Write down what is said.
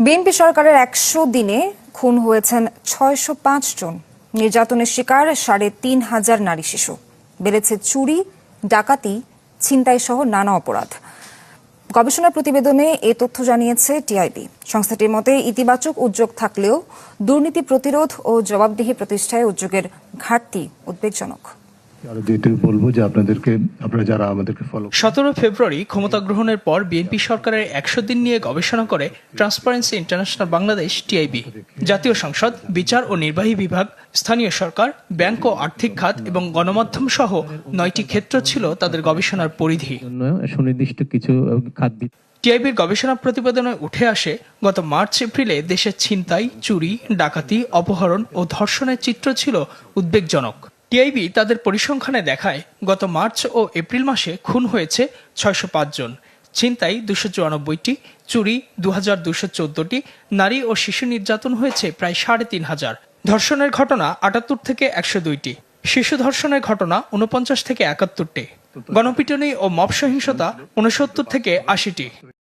BNP সরকারের ১০০ দিনে খুন হয়েছেন ৬০৫ জন। নির্যাতনের শিকার ৩,৫০০ নারী শিশু। বেড়েছে চুরি, ডাকাতি, ছিনতাই সহ নানা অপরাধ। গবেষণা প্রতিবেদনে এ তথ্য জানিয়েছে টিআইবি। সংস্থাটির মতে ইতিবাচক উদ্যোগ থাকলেও দুর্নীতি প্রতিরোধ ও জবাবদিহি প্রতিষ্ঠায় উদ্যোগের ঘাটতি উদ্বেগজনক। ১৭ ফেব্রুয়ারি ক্ষমতা গ্রহণের পর বিএনপি সরকারের ১০০ দিন নিয়ে গবেষণা করে ট্রান্সপারেন্সি ইন্টারন্যাশনাল বাংলাদেশ টিআইবি। জাতীয় সংসদ, বিচার ও নির্বাহী বিভাগ, স্থানীয় সরকার, ব্যাংক ও আর্থিক খাত এবং গণমাধ্যম সহ ৯টি ক্ষেত্র ছিল তাদের গবেষণার পরিধি। সুনির্দিষ্ট কিছু খাত। টিআইবির গবেষণা প্রতিবেদনে উঠে আসে, গত মার্চ এপ্রিলে দেশে ছিনতাই, চুরি, ডাকাতি, অপহরণ ও ধর্ষণের চিত্র ছিল উদ্বেগজনক। টিআইবি তাদের পরিসংখ্যানে দেখায়, গত মার্চ ও এপ্রিল মাসে খুন হয়েছে ৬০৫ জন, ছিনতাই ২৯৪টি, চুরি ২২১৪টি, নারী ও শিশু নির্যাতন হয়েছে প্রায় ৩৫০০, ধর্ষণের ঘটনা ৭৮ থেকে ১০২টি, শিশু ধর্ষণের ঘটনা ৪৯ থেকে ৭১টি, গণপিটুনি ও মব সহিংসতা ৬৯ থেকে ৮০টি।